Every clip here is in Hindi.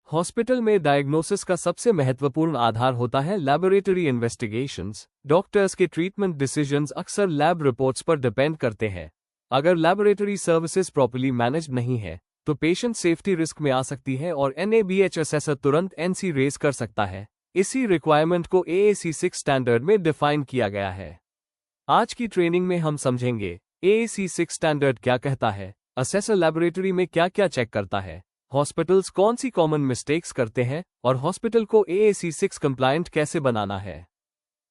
हॉस्पिटल में डायग्नोसिस का सबसे महत्वपूर्ण आधार होता है लैबोरेटरी इन्वेस्टिगेशंस। डॉक्टर्स के ट्रीटमेंट डिसीजंस अक्सर लैब रिपोर्ट्स पर डिपेंड करते हैं। अगर लैबोरेटरी सर्विसेज प्रॉपर्ली मैनेज नहीं है तो पेशेंट सेफ्टी रिस्क में आ सकती है और NABH असेसर तुरंत NC रेज कर सकता है। इसी रिक्वायरमेंट को AAC6 स्टैंडर्ड में डिफाइन किया गया है। आज की ट्रेनिंग में हम समझेंगे AAC6 स्टैंडर्ड क्या कहता है, असेसर लैबोरेटरी में क्या क्या चेक करता है, हॉस्पिटल्स कौन सी कॉमन मिस्टेक्स करते हैं और हॉस्पिटल को AAC6 कंप्लायंट कैसे बनाना है।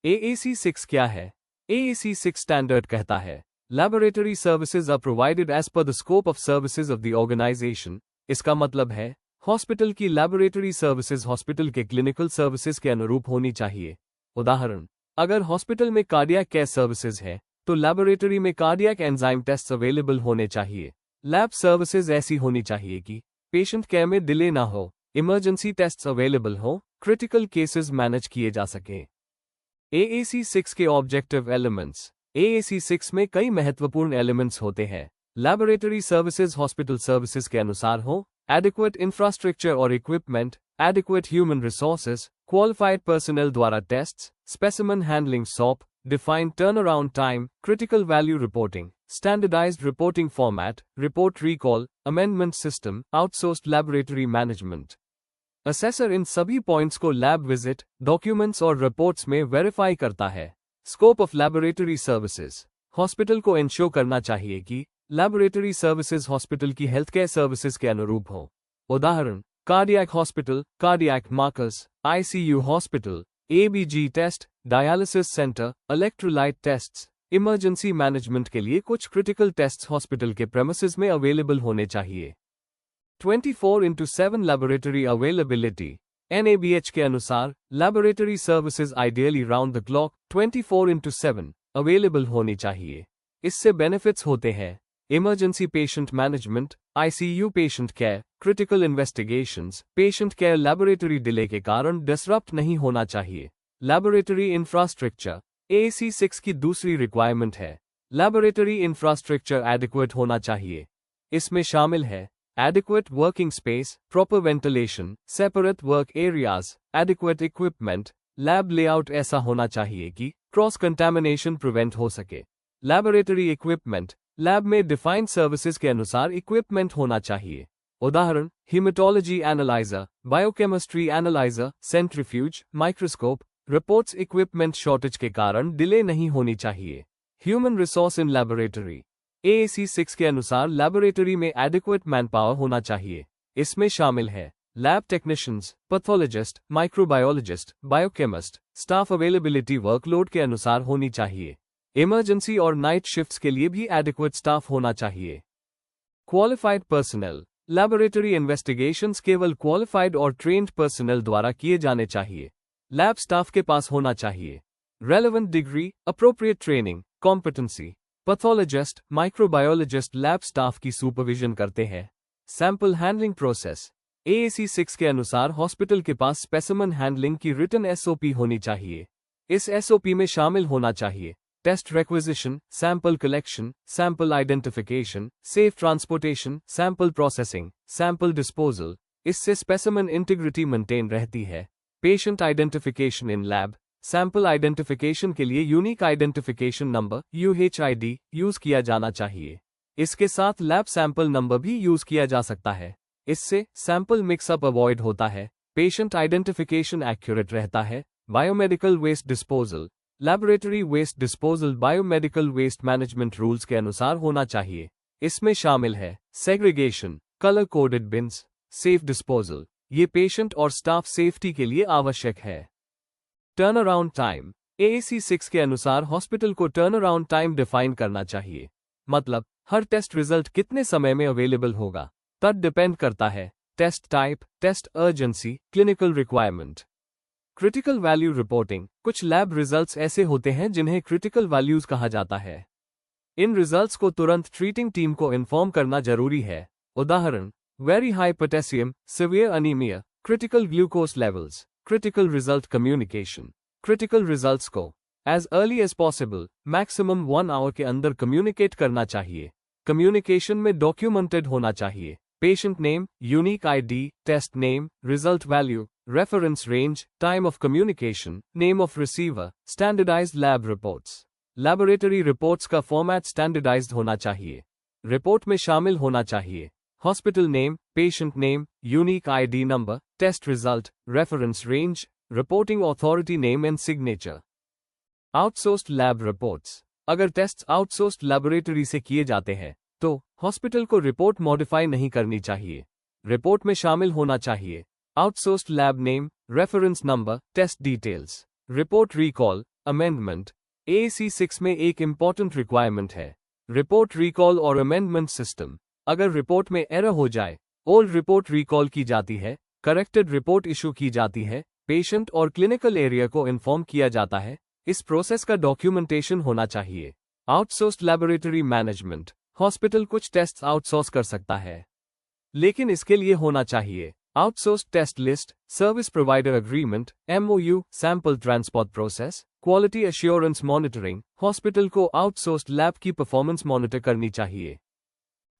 AAC6 क्या है? AAC6 स्टैंडर्ड कहता है laboratory services are provided as per the scope of services of the organisation. इसका मतलब है हॉस्पिटल की लैबोरेटरी सर्विसेज हॉस्पिटल के क्लिनिकल सर्विसेज के अनुरूप होनी चाहिए। उदाहरण, अगर हॉस्पिटल में कार्डियक केयर सर्विसेज है तो लैबोरेटरी में कार्डियक एंजाइम टेस्ट अवेलेबल होने चाहिए। लैब सर्विसेज ऐसी होनी चाहिए कि पेशेंट केयर में डिले ना हो, इमरजेंसी टेस्ट्स अवेलेबल हो, क्रिटिकल केसेस मैनेज किए जा सके। AAC6 के ऑब्जेक्टिव एलिमेंट्स। AAC6 में कई महत्वपूर्ण एलिमेंट्स होते हैं। लैबोरेटरी सर्विसेज हॉस्पिटल सर्विसेज के अनुसार हो, एडिक्वेट इंफ्रास्ट्रक्चर और equipment, adequate human resources, qualified personnel द्वारा tests, specimen handling SOP, defined turnaround time, critical value reporting, standardised reporting format, report recall, amendment system, outsourced laboratory management. Assessor इन सभी पॉइंट्स को लैब विजिट, डॉक्यूमेंट्स और रिपोर्ट्स में वेरीफाई करता है। Scope of laboratory services. Hospital को इंश्योर करना चाहिए कि लैबोरेटरी सर्विसेज हॉस्पिटल की हेल्थ केयर सर्विसेज के अनुरूप हो। उदाहरण, cardiac hospital, cardiac markers, ICU hospital, ABG test, dialysis centre, electrolyte tests. Emergency management के लिए कुछ क्रिटिकल टेस्ट्स हॉस्पिटल के प्रेमिसेस में अवेलेबल होने चाहिए। 24/7 लैबोरेटरी अवेलेबिलिटी। NABH के अनुसार laboratory services ideally round the clock 24/7 available होनी चाहिए। इससे बेनिफिट्स होते हैं emergency patient management, ICU patient care, critical investigations. Patient care laboratory delay के कारण डिसरप्ट नहीं होना चाहिए। Laboratory infrastructure. AAC6 की दूसरी रिक्वायरमेंट है लैबोरेटरी इंफ्रास्ट्रक्चर एडिक्वेट होना चाहिए। इसमें शामिल है adequate working space, proper ventilation, separate work areas, adequate equipment, lab layout ऐसा होना चाहिए कि क्रॉस कंटैमिनेशन प्रिवेंट हो सके। Laboratory equipment. लैब में डिफाइंड सर्विसेज के अनुसार इक्विपमेंट होना चाहिए। उदाहरण, haematology analyser, biochemistry analyser, centrifuge, microscope. Reports equipment shortage के कारण डिले नहीं होनी चाहिए। Human resource in laboratory. AAC6 के अनुसार लैबोरेटरी में एडिक्वेट मैनपावर होना चाहिए। इसमें शामिल है lab technicians, pathologist, microbiologist, biochemist. Staff availability workload के अनुसार होनी चाहिए। इमरजेंसी और नाइट शिफ्ट्स के लिए भी एडिक्वेट स्टाफ होना चाहिए। Qualified personal. लैबोरेटरी इन्वेस्टिगेशंस केवल क्वालिफाइड और ट्रेन्ड पर्सनल द्वारा किए जाने चाहिए। लैब स्टाफ के पास होना चाहिए relevant degree, appropriate training, competency. Pathologist, microbiologist lab staff की सुपरविजन करते हैं। Sample handling process. AAC6 के अनुसार हॉस्पिटल के पास स्पेसिमेन हैंडलिंग की रिटन SOP होनी चाहिए। इस SOP में शामिल होना चाहिए test requisition, sample collection, sample identification, safe transportation, sample processing, sample disposal. इससे स्पेसिमेन इंटीग्रिटी मेंटेन रहती है। Patient identification in lab. Sample identification के लिए unique identification number UHID use किया जाना चाहिए। इसके साथ लैब सैंपल नंबर भी यूज किया जा सकता है। इससे सैंपल मिक्सअप अवॉइड होता है, पेशेंट आइडेंटिफिकेशन एक्यूरेट रहता है। Biomedical waste disposal. Laboratory waste disposal biomedical waste management rules के अनुसार होना चाहिए। इसमें शामिल है segregation, colour coded bins, safe disposal. ये पेशेंट और स्टाफ सेफ्टी के लिए आवश्यक है। Turn around time. AAC6 के अनुसार हॉस्पिटल को टर्न अराउंड टाइम डिफाइन करना चाहिए। मतलब हर टेस्ट रिजल्ट कितने समय में अवेलेबल होगा तब डिपेंड करता है test type, test urgency, clinical requirement. Critical value reporting. कुछ लैब रिजल्ट्स ऐसे होते हैं जिन्हें क्रिटिकल वैल्यूज कहा जाता है। इन रिजल्ट्स को तुरंत ट्रीटिंग टीम को इन्फॉर्म करना जरूरी है। उदाहरण, very high potassium, severe anaemia, critical glucose levels. Critical result communication. Critical results को as early as possible maximum 1 hour के अंदर कम्युनिकेट करना चाहिए। कम्युनिकेशन में डॉक्यूमेंटेड होना चाहिए। patient name, unique ID, test name, result value, reference range, time of communication, name of receiver, standardized lab reports. Laboratory reports का फॉर्मेट स्टैंडर्डाइज्ड होना चाहिए. रिपोर्ट में शामिल होना चाहिए hospital name, patient name, unique ID number, test result, reference range, reporting authority name and signature. Outsourced lab reports. अगर टेस्ट आउटसोर्स्ड लैबोरेटरी से किए जाते हैं तो हॉस्पिटल को रिपोर्ट मॉडिफाई नहीं करनी चाहिए. रिपोर्ट में शामिल होना चाहिए outsourced lab name, reference number, test details. Report recall, amendment. AAC 6 में एक इंपॉर्टेंट रिक्वायरमेंट है रिपोर्ट रिकॉल और अमेंडमेंट सिस्टम. अगर रिपोर्ट में एरर हो जाए, ओल्ड रिपोर्ट रिकॉल की जाती है, करेक्टेड रिपोर्ट इशू की जाती है, पेशेंट और क्लिनिकल एरिया को इन्फॉर्म किया जाता है. इस प्रोसेस का डॉक्यूमेंटेशन होना चाहिए. Outsourced laboratory management. हॉस्पिटल कुछ टेस्ट आउटसोर्स कर सकता है, लेकिन इसके लिए होना चाहिए outsourced test list, service provider agreement, MOU, sample transport process, quality assurance monitoring. Hospital को आउटसोर्स्ड लैब की परफॉर्मेंस मॉनिटर करनी चाहिए.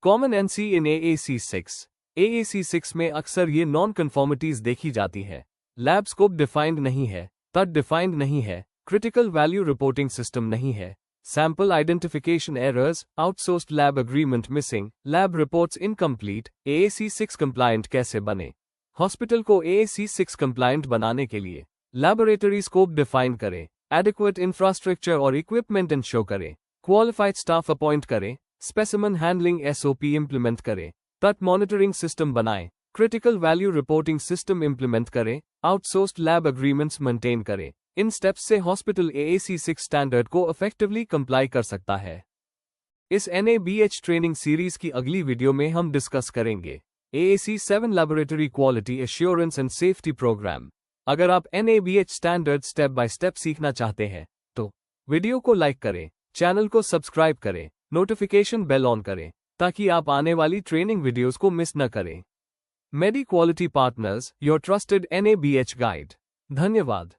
Common NC in AAC 6. AAC 6 में अक्सर ये नॉन कन्फॉर्मिटीज देखी जाती है. लैब स्कोप डिफाइंड नहीं है, तट डिफाइंड नहीं है, क्रिटिकल वैल्यू रिपोर्टिंग सिस्टम नहीं है, sample identification errors, outsourced lab agreement missing, lab reports incomplete. AAC 6 compliant कैसे बने? हॉस्पिटल को AAC 6 कंप्लायंट बनाने के लिए लैबोरेटरी स्कोप डिफाइन करें, एडिक्वेट इंफ्रास्ट्रक्चर और इक्विपमेंट इंश्योर करें, क्वालिफाइड स्टाफ अपॉइंट करें, स्पेसिमन हैंडलिंग SOP इंप्लीमेंट करें, तट मॉनिटरिंग सिस्टम बनाएं, critical value reporting system implement करें, आउटसोर्स्ड लैब एग्रीमेंट्स मेंटेन करें. इन स्टेप्स से हॉस्पिटल AAC 6 स्टैंडर्ड को इफेक्टिवली कंप्लाई कर सकता है. इस NABH ट्रेनिंग सीरीज की अगली वीडियो में हम डिस्कस करेंगे AAC 7 laboratory quality assurance and safety programme. अगर आप NABH standard step by step सीखना चाहते हैं तो वीडियो को लाइक करें, चैनल को सब्सक्राइब करें, नोटिफिकेशन बेल ऑन करें ताकि आप आने वाली ट्रेनिंग वीडियोस को मिस न करें. Medi quality partners, your trusted NABH guide. धन्यवाद.